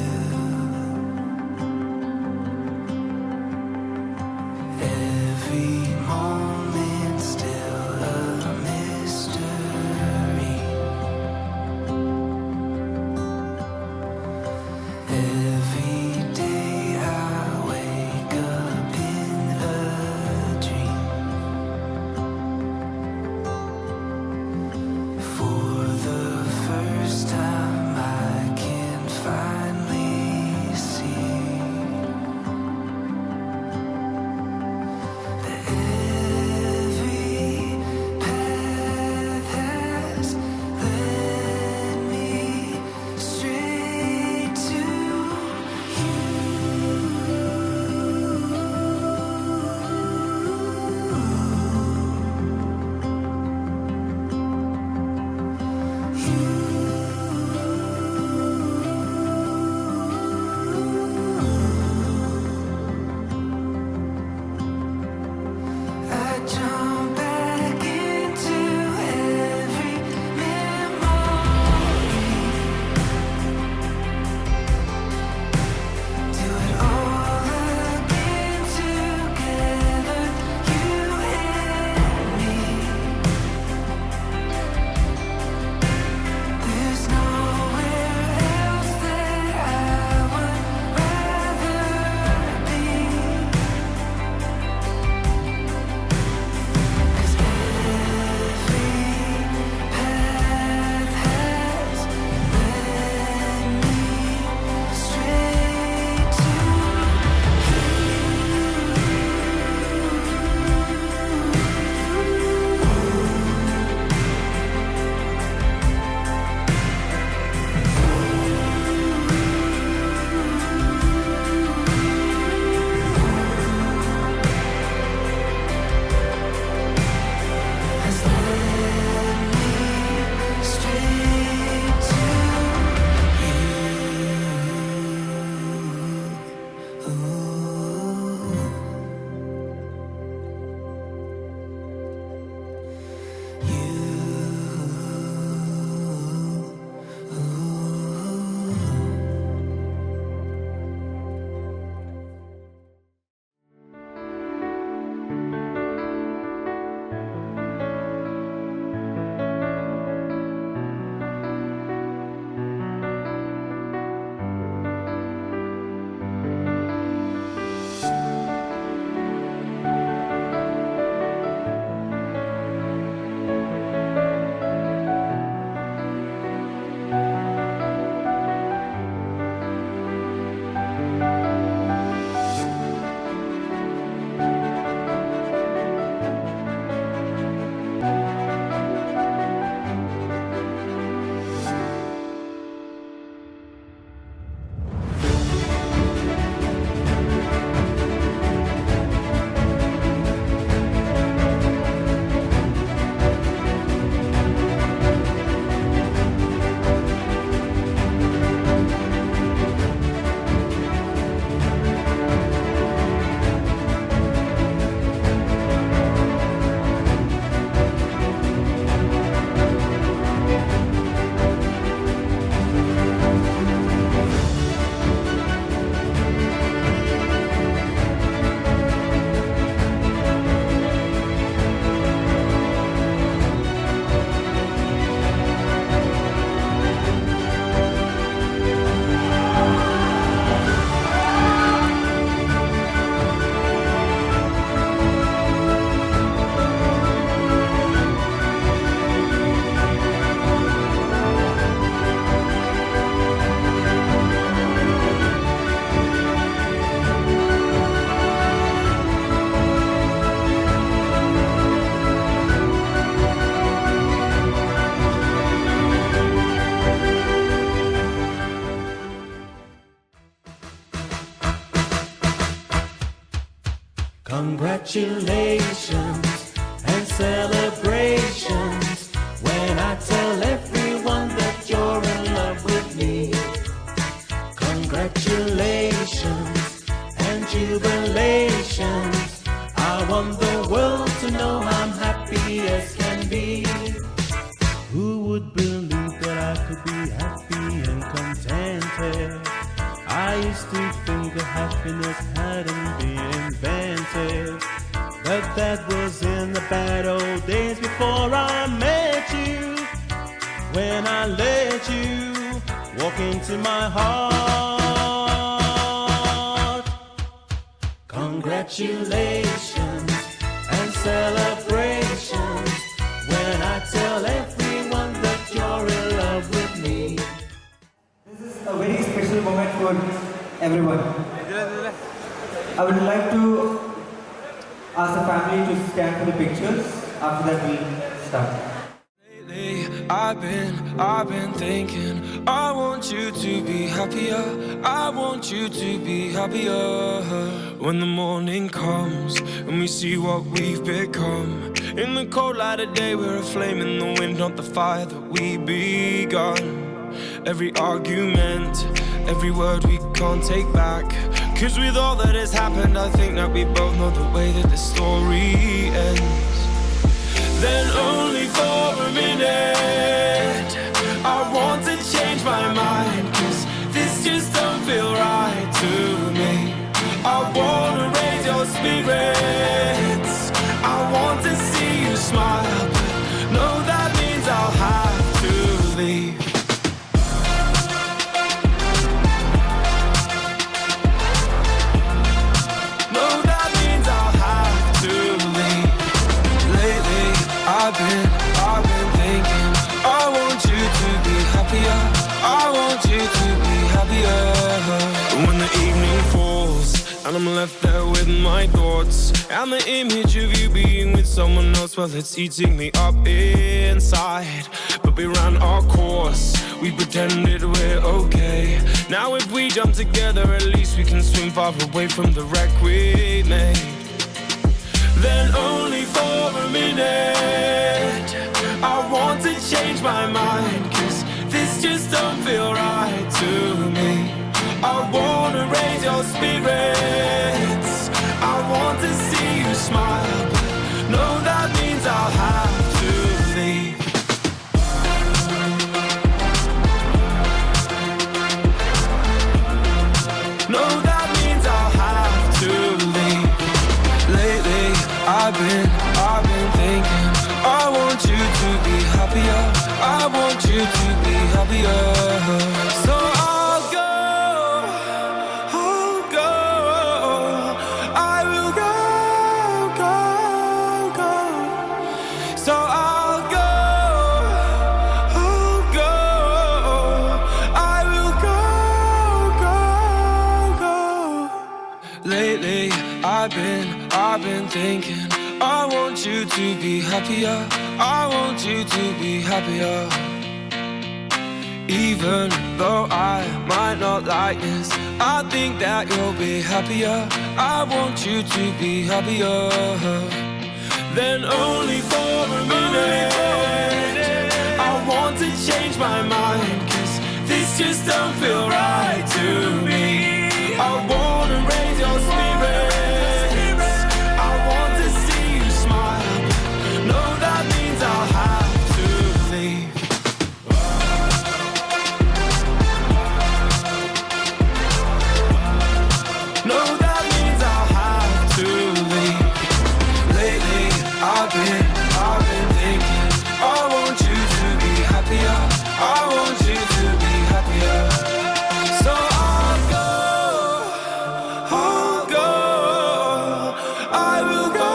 Congratulations and celebrations when I tell everyone that you're in love with me. Congratulations and jubilations. I want the world to know I'm happy as can be. Who would believe that I could be happy and contented? I used to think that happiness hadn't been invented, but that was in the bad old days before I met you. When I let you walk into my heart. Congratulations and celebrations when I tell everyone that you're in love with me. This is a very special moment for everyone. I would like to ask the family to stand for the pictures. After that, we'll start. Lately, I've been thinking, I want you to be happier. I want you to be happier. When the morning comes and we see what we've become. In the cold light of day, we're a flame in the wind, not the fire that we begun. Every argument, every word we can't take back. 'Cause with all that has happened, I think that we both know the way that the story ends. Then only for a minute, I want to change my mind. 'Cause this just don't feel right to me. I wanna raise your spirits. I want to see you smile, but no, that means I'll have to leave. No, that means I'll have to leave. Lately, I've been thinking, I want you to be happier. I want you to be happier. When the evening falls and I'm left there with my thoughts, and the image of you being with someone else, well, it's eating me up inside. But we ran our course, we pretended we're okay. Now if we jump together, at least we can swim far away from the wreck we made. Then only for a minute, I want to change my mind. 'Cause this just don't feel right to me. I wanna raise your spirits. I want to see you smile, but no, that means I'll have to leave. No, that means I'll have to leave. Lately, I've been thinking, I want you to be happier. I want you to be happier. So I'll go. I will go. So I'll go. I will go. Lately, I've been thinking, I want you to be happier. I want you to be happier. Even though I might not like this, I think that you'll be happier. I want you to be happier. Then only for a minute, I want to change my mind. 'Cause this just don't feel right to me. I wanna raise your spirits. I want to see you smile. No, that means I'll have to leave. No, that means I'll have to leave. Lately, I've been thinking, I want you to be happier. I want you to be happier. So I'll go. I will go.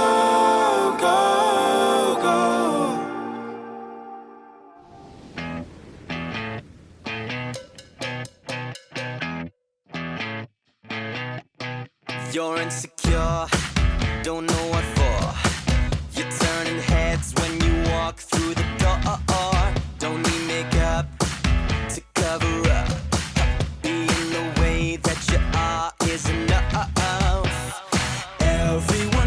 You're insecure, don't know what for. You're turning heads when you walk through the door. Don't need makeup to cover up. Being the way that you are is enough. Everyone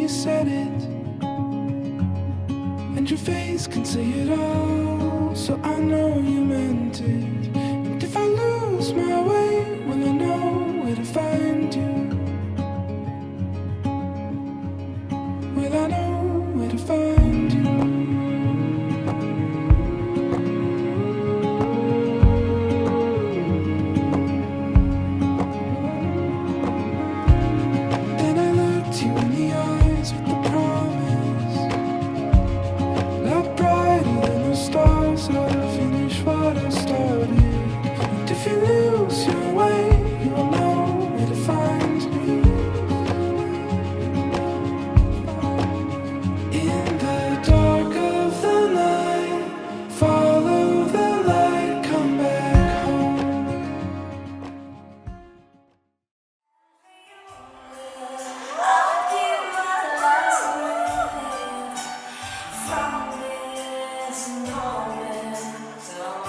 you said it, and your face can say it all, so I know you meant it. And if I lose my way, will I know where to find you? Will I know where to find you? Then I looked you in the eyes with the promise, not brighter than the stars, I'll finish what I started. And if you lose your way, you'll know where to find me. In the dark of the night, follow the light, come back home. I'll give my last breath from this moment on.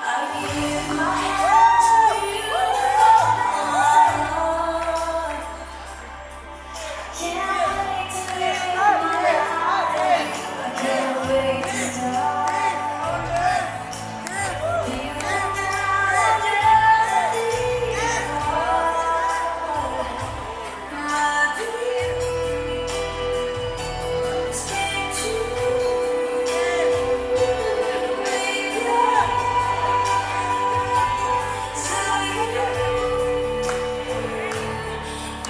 I give my hand to you, Lord. Can't wait to live my life. I can't wait to die. You and I my dreams came true.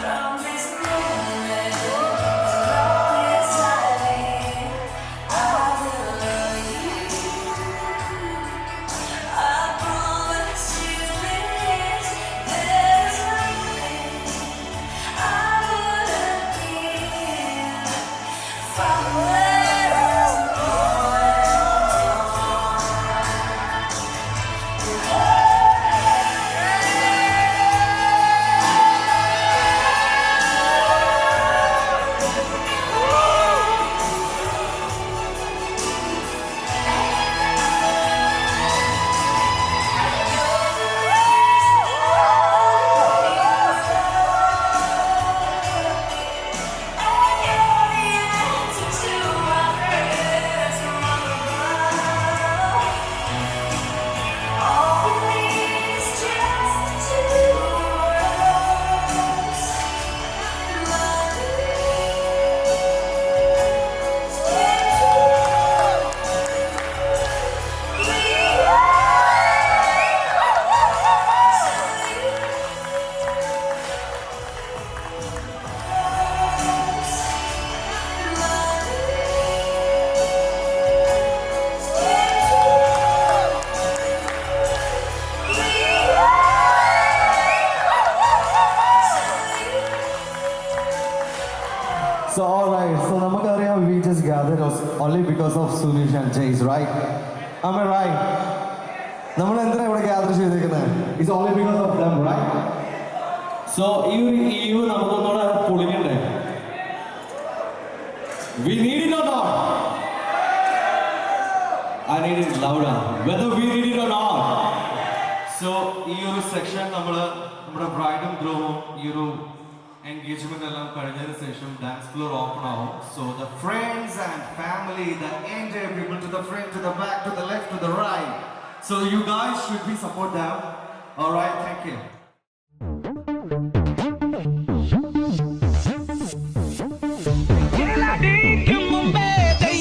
From this moment, as long as I live, I will love you. I promise you this, there's nothing I wouldn't give from this So alright, so Namakariya, we just gathered us only because of Sunish and Chase, right? Am I right? നമ്മൾ എന്തിനാ ഇവിടെ gather ചെയ്തേക്കുന്നത്? It's only because of them, right? So ഈ ഒരു eve നമുക്കൊന്നുകൂടെ പൊളിക്കണ്ടേ? We need it or not? I need it louder. Whether we need it or not. So ഈ ഒരു section നമ്മുടെ ബ്രൈഡും ഗ്രൂമും ഈ ഒരു engagement എല്ലാം കഴിഞ്ഞതിന് ശേഷം ഡാൻസ് ഫ്ലോർ ഓപ്പൺ ആവും. So the friends and family, the entire people to the front, to the back, to the left, to the right. So you guys should be support them. All right, thank you. Hey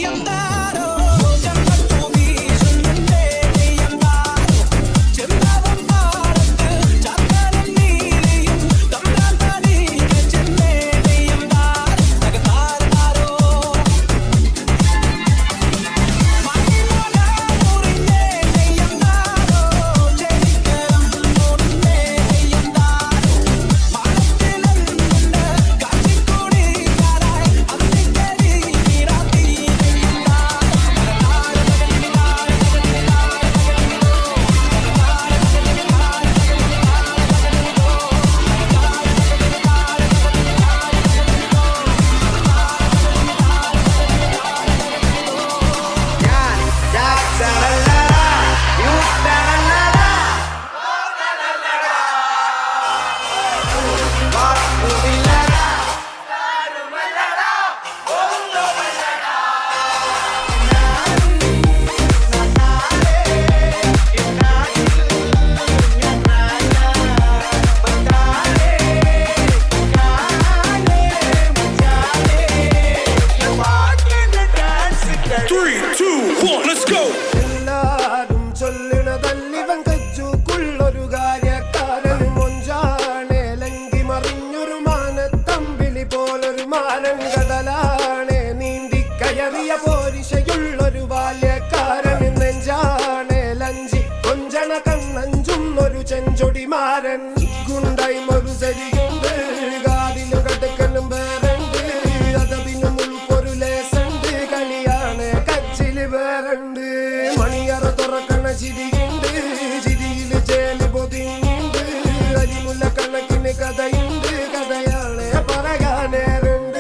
ചിരിയുണ്ട് ചിരിയിൽ ചേല് പൊതിഞ്ഞുണ്ട് അരിമുല്ല കണക്കിന് കഥയുണ്ട് കഥയാണ് പറയാനേറുണ്ട്.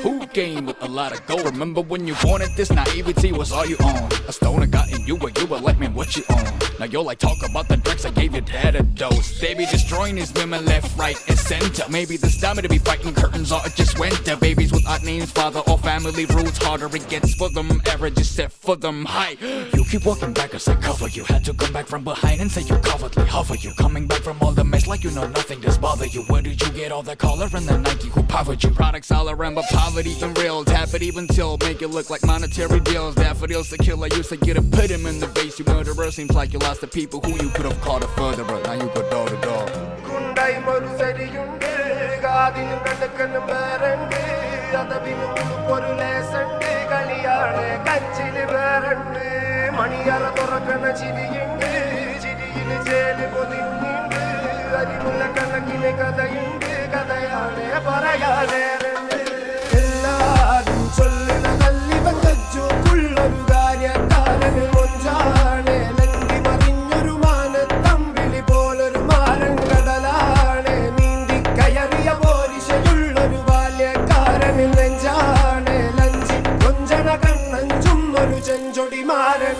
Who came with a lot of gold? Remember when you wanted this? Naivety was all you own. A stoner got in you were like, man, what you own? Now you're like, talk about the drugs I gave you, that a dose. Baby destroying these women left, right, and center. Maybe this time to be fighting curtains or it just winter. Babies with odd names, father or family roots. Harder it gets for them, average is set for them high. You keep walking back as I cover you. Had to come back from behind and say you coveredly hover you. Coming back from all the mess like you know nothing does bother you. Where did you get all that collar and the Nike who powered you? Products all around but poverty and real. Tap it even till make it look like monetary deals. Daffodils to kill, I used to get to put him in the base. You murderer, seems like you lost the people who you could have called a furtherer. Now you go door to door. കുണ്ടായി മറുസരിയുണ്ട് കാതിനും കണ്ടക്കനും വേറുണ്ട് അതവിനും ഒരു ലേസുണ്ട് കളിയാണ് കച്ചില് വേറുണ്ട് മണിയറ തുറക്കണ ചിരിയുണ്ട് ചിരിയിൽ ചേല് പൊതിഞ്ഞുണ്ട് അരിമുള്ള കണക്കിന് കഥയുണ്ട് കഥയാണ് പറയാനേറുണ്ട്. എല്ലാരും ചൊല്ലണ നല്ലിവൻ കജ്ജുള്ളൊരു കാര്യക്കാരന് മൊഞ്ചാണ് ലങ്കി മറിഞ്ഞൊരു മാനത്തമ്പിളി പോലൊരു മാരൻ കടലാണ് നീന്തി കയറിയ പോരിശയുള്ളൊരു ബാല്യക്കാരന് നെഞ്ചാണ് ലഞ്ചി കൊഞ്ചണ കണ്ണഞ്ചും ഒരു ചെഞ്ചൊടി മാരൻ.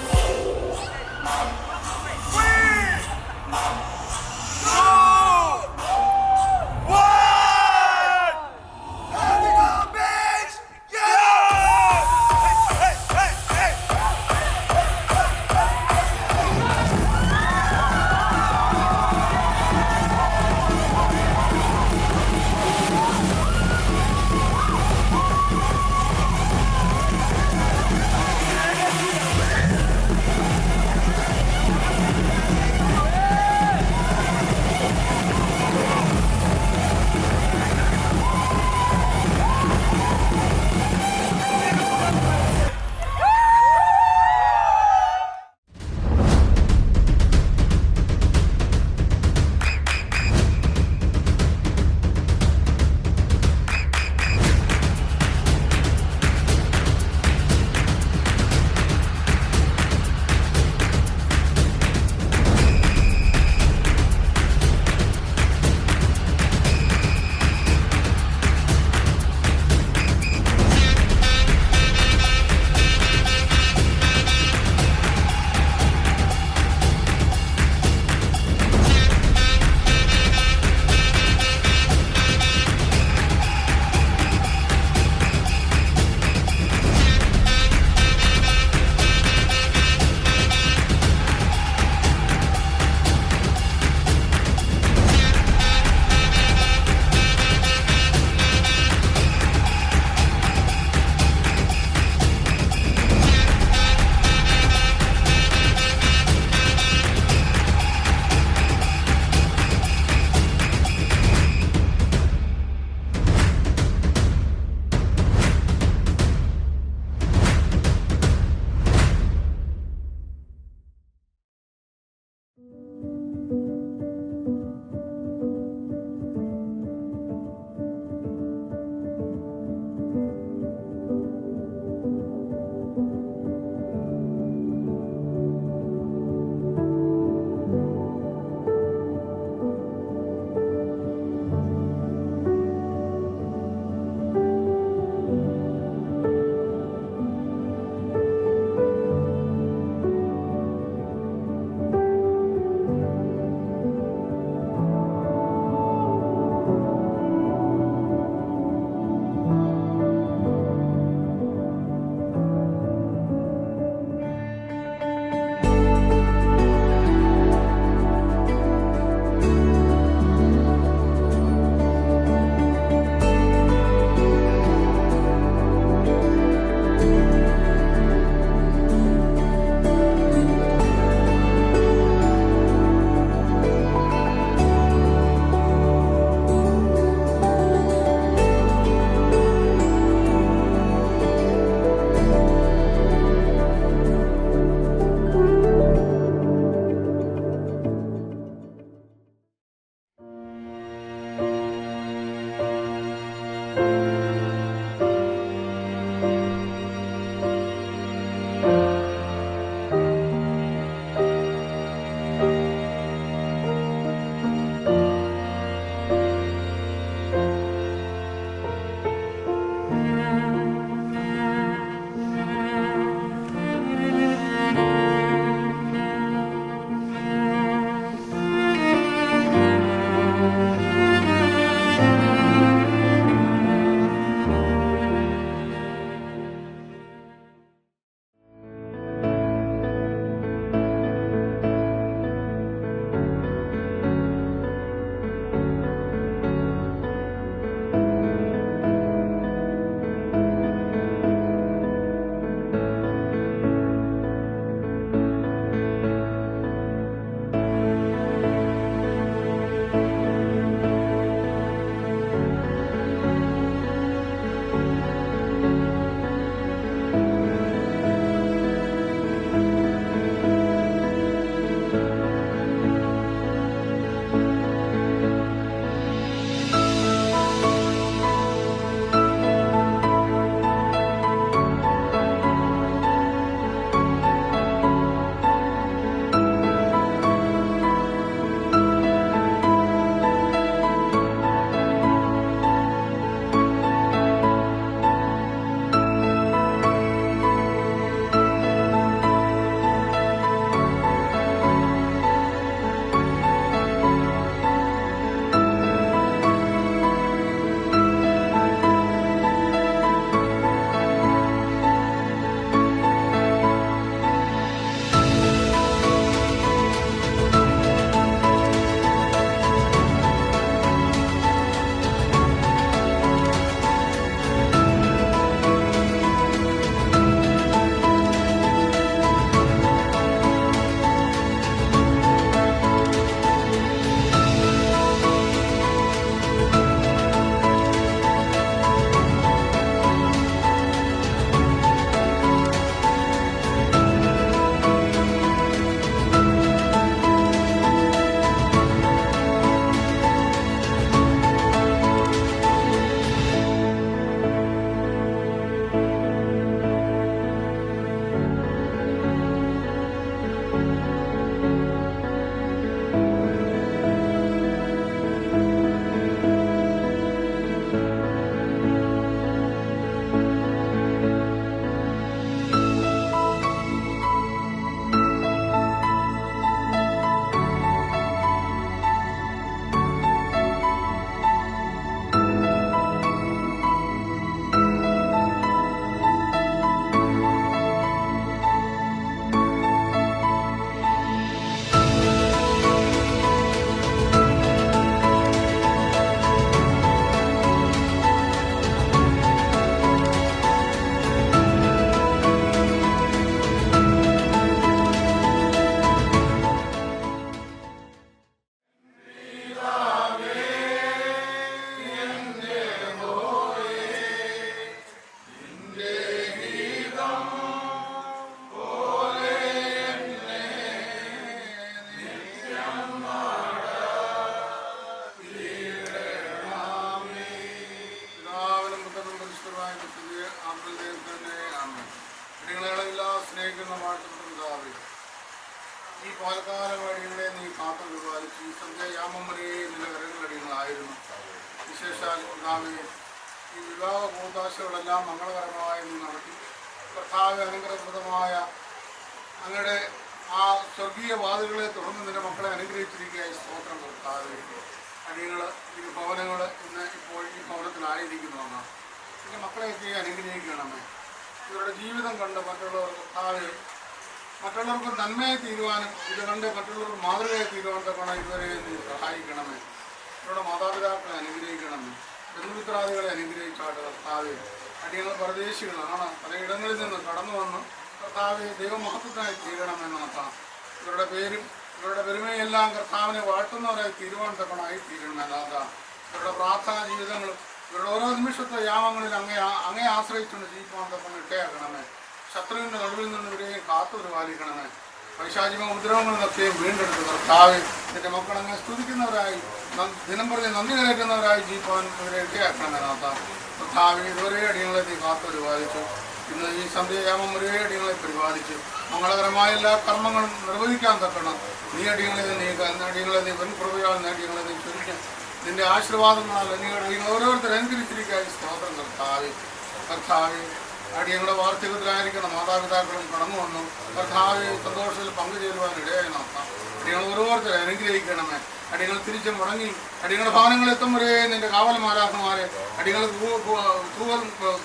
ഈ പാലക്കാല വഴികളെ നീ കാത്തു പരിപാലിച്ച് ഈ സന്ധ്യായാമം വരെ നിന്റെ കരങ്ങളടികളായിരുന്നു. വിശേഷാൽ കർത്താവേ, ഈ വിവാഹ കൂതാശകളെല്ലാം മംഗളകരമായി നീ നടത്തി. കർത്താവ് അനുഗ്രഹപ്രദമായ അങ്ങയുടെ ആ സ്വർഗീയ വാതിലുകളെ തുറന്ന് നിന്റെ മക്കളെ അനുഗ്രഹിച്ചിരിക്കുകയായി സ്തോത്രം. കർത്താവേ, അടികൾ ഈ ഭവനങ്ങൾ ഇന്ന് ഇപ്പോൾ ഈ ഭവനത്തിലായിരിക്കുന്നുവെന്ന് ഇതിൻ്റെ മക്കളെയൊക്കെ അനുഗ്രഹിക്കണമേ. ഇവരുടെ ജീവിതം കണ്ട് മറ്റുള്ളവർക്ക് കർത്താവെ മറ്റുള്ളവർക്ക് നന്മയെ തീരുവാനും ഇത് കണ്ട് മറ്റുള്ളവർക്ക് മാതൃകയെ തീരുവാൻ തക്കണം ഇതുവരെ നീ സഹായിക്കണമേ. ഇവരുടെ മാതാപിതാക്കളെ അനുഗ്രഹിക്കണമേ. ബന്ധുമിത്രാദികളെ അനുഗ്രഹിച്ചാട്ട് കർത്താവെ. അടിയങ്ങൾ പരദേശികളാണ്, പലയിടങ്ങളിൽ നിന്ന് കടന്നു വന്ന് കർത്താവെ ദൈവമഹത്വത്തിനായി തീരണമെന്ന് നടത്താം. ഇവരുടെ പേരും ഇവരുടെ പെരുമയെല്ലാം കർത്താവിനെ വാഴ്ത്തുന്നവരായി തീരുവാൻ തക്കണമായി തീരണമെന്നാ. ഇവരുടെ പ്രാർത്ഥനാ ജീവിതങ്ങളും ഇവരുടെ ഓരോ നിമിഷത്തെ യാമങ്ങളിൽ അങ്ങേ ആശ്രയിച്ചുകൊണ്ട് ജീവിക്കാൻ തക്കണം ഇട്ടയാക്കണമേ. ശത്രുവിൻ്റെ നടുവിൽ നിന്ന് ഇവരെയും കാത്തു പരിപാലിക്കണമേ. പൈശാചിക ഉപദ്രവങ്ങളിൽ നിന്നൊക്കെയും വീണ്ടെടുത്ത് കർത്താവെ നിന്റെ മക്കൾ അങ്ങനെ സ്തുതിക്കുന്നവരായി ദിനം പ്രതി നന്ദി കയറ്റുന്നവരായി ജീവിക്കാൻ ഇവരെ ഇട്ടയാക്കണമേ. കർത്താവെ ഇതുവരെ അടിയങ്ങളെ നീ കാത്തു പരിപാലിച്ചു. ഇന്ന് ഈ സന്ധ്യയാമം ഒരേ അടിയങ്ങളെ പരിപാലിച്ച് മംഗളകരമായ എല്ലാ കർമ്മങ്ങളും നിർവഹിക്കാൻ തക്കണം നീ അടിയങ്ങളെ നീ വൻകൃപയാൽ അടിയങ്ങളെ നീ ചൊരിഞ്ഞ് നിന്റെ ആശീർവാദങ്ങളാൽ നിങ്ങൾ ഓരോരുത്തർ അനുകരിച്ചിരിക്കായി സ്തോത്രം. കർത്താവെ അടിയങ്ങളുടെ വാർദ്ധക്യത്തിലായിരിക്കണം മാതാപിതാക്കളും കടന്നു വന്നു കർത്താവെ സന്തോഷത്തിൽ പങ്കുചേരുവാൻ ഇടയായി നടത്താം. അടിയങ്ങൾ ഓരോരുത്തരെ അനുഗ്രഹിക്കണമേ. അടിയങ്ങൾ തിരിച്ചു മുടങ്ങി അടിയങ്ങളുടെ ഭവനങ്ങളെത്തും വരെ നിന്റെ കാവൽമാരാക്കന്മാരെ അടിയങ്ങൾ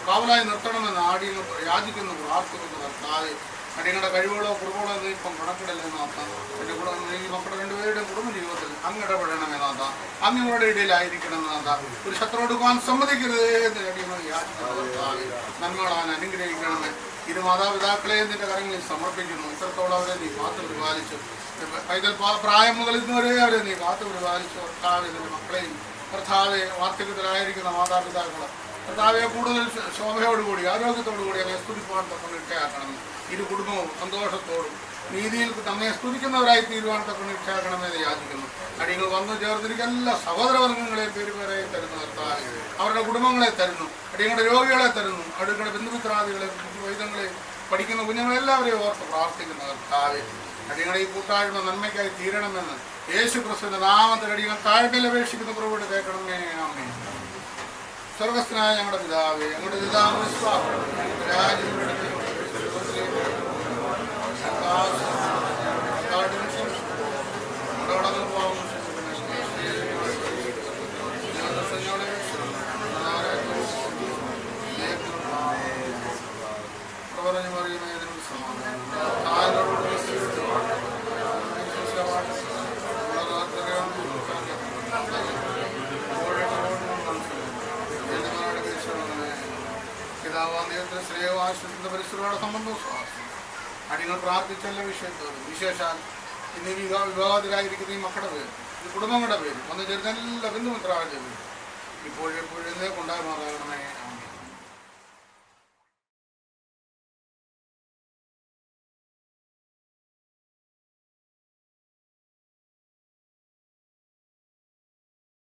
കാവലായി നിർത്തണമെന്ന് അടിയങ്ങൾ യാചിക്കുന്നു പ്രാർത്ഥിക്കുന്നു. കർത്താവെ അടിയങ്ങളുടെ കഴിവുകളോ കുടുംബങ്ങളോ ഒന്നും ഇപ്പം കണക്കിടല്ലെന്ന് നടത്താം. എൻ്റെ ഈ മക്കളുടെ രണ്ടുപേരുടെയും കുടുംബ ജീവിതത്തിൽ അങ്ങ് ഇടപെടണമെന്ന് നടത്താം. അങ്ങയുടെ ഇടയിലായിരിക്കണമെന്ന് നടത്താം. ഒരു ശത്രു കൊടുക്കുവാൻ സമ്മതിക്കരുത് എന്ന് അടിയങ്ങൾ യാചിക്കുന്നു. നന്മകളാൻ അനുഗ്രഹിക്കണമേ. ഇത് മാതാപിതാക്കളെ നിന്റെ കരങ്ങളിൽ സമർപ്പിക്കുന്നു. ഇത്രത്തോളം അവരെ നീ കാത്തു പരിപാലിച്ചു. പൈതൽ പ്രായം മുതൽ ഇന്നുവരെ അവരെ നീ കാത്തു പരിപാലിച്ചു. കർത്താവെ നിന്റെ മക്കളെയും കർത്താവെ വാർദ്ധക്യത്തിലായിരിക്കുന്ന മാതാപിതാക്കൾ കർത്താവെ കൂടുതൽ ശോഭയോടുകൂടി ആരോഗ്യത്തോടുകൂടി അവയെ സ്തുതിപ്പാൻ തക്കൊണ്ട് ഇട്ടയാക്കണമേ. ഇരു കുടുംബവും സന്തോഷത്തോടും നീതിയിൽ നമ്മെ സ്തുതിക്കുന്നവരായി തീരുവാൻ തക്കൊണ്ട് ഇട്ടയാക്കണമെന്ന് യാചിക്കുന്നു. അടിയങ്ങൾ വന്നു ചേർന്നിരിക്കുന്ന എല്ലാ സഹോദരവർഗ്ഗങ്ങളെ പേരുപേരെ തരുന്നു. കർത്താവെ അവരുടെ കുടുംബങ്ങളെ തരുന്നു. അടിയങ്ങളുടെ രോഗികളെ തരുന്നു. അടിയങ്ങളുടെ ബന്ധുമിത്രാദികളെ വൈദ്യങ്ങളെ പഠിക്കുന്ന കുഞ്ഞുങ്ങളെല്ലാവരെയും ഓർത്ത് പ്രാർത്ഥിക്കുന്നു. കർത്താവെ അടിയങ്ങളെ ഈ കൂട്ടായ്മ നന്മയ്ക്കായി തീരണമെന്ന് യേശു ക്രിസ്തുവിന്റെ നാമത്തിൽ അടിയങ്ങൾ താഴ്മയിൽ അപേക്ഷിക്കുന്ന കുറവോട് കേൾക്കണമേ. ആമേൻ. സ്വർഗസ്ഥനായ ഞങ്ങളുടെ പിതാവേ, ഞങ്ങളുടെ ദൈവത്തിന്റെ പരിസ്ഥിതിയോടെ സംബന്ധവും അടിയങ്ങൾ പ്രാർത്ഥിച്ചല്ല വിഷയത്തോട് വിശേഷാൽ ഇന്ന് വിവാഹത്തിലായിരിക്കുന്ന ഈ മക്കളുടെ പേര് ഈ കുടുംബങ്ങളുടെ പേര് വന്നു ചേരുന്ന എല്ലാ ബന്ധുമിത്രാളുടെ പേര് ഇപ്പോഴെപ്പോഴും കൊണ്ടാകുമാറാകണമേ.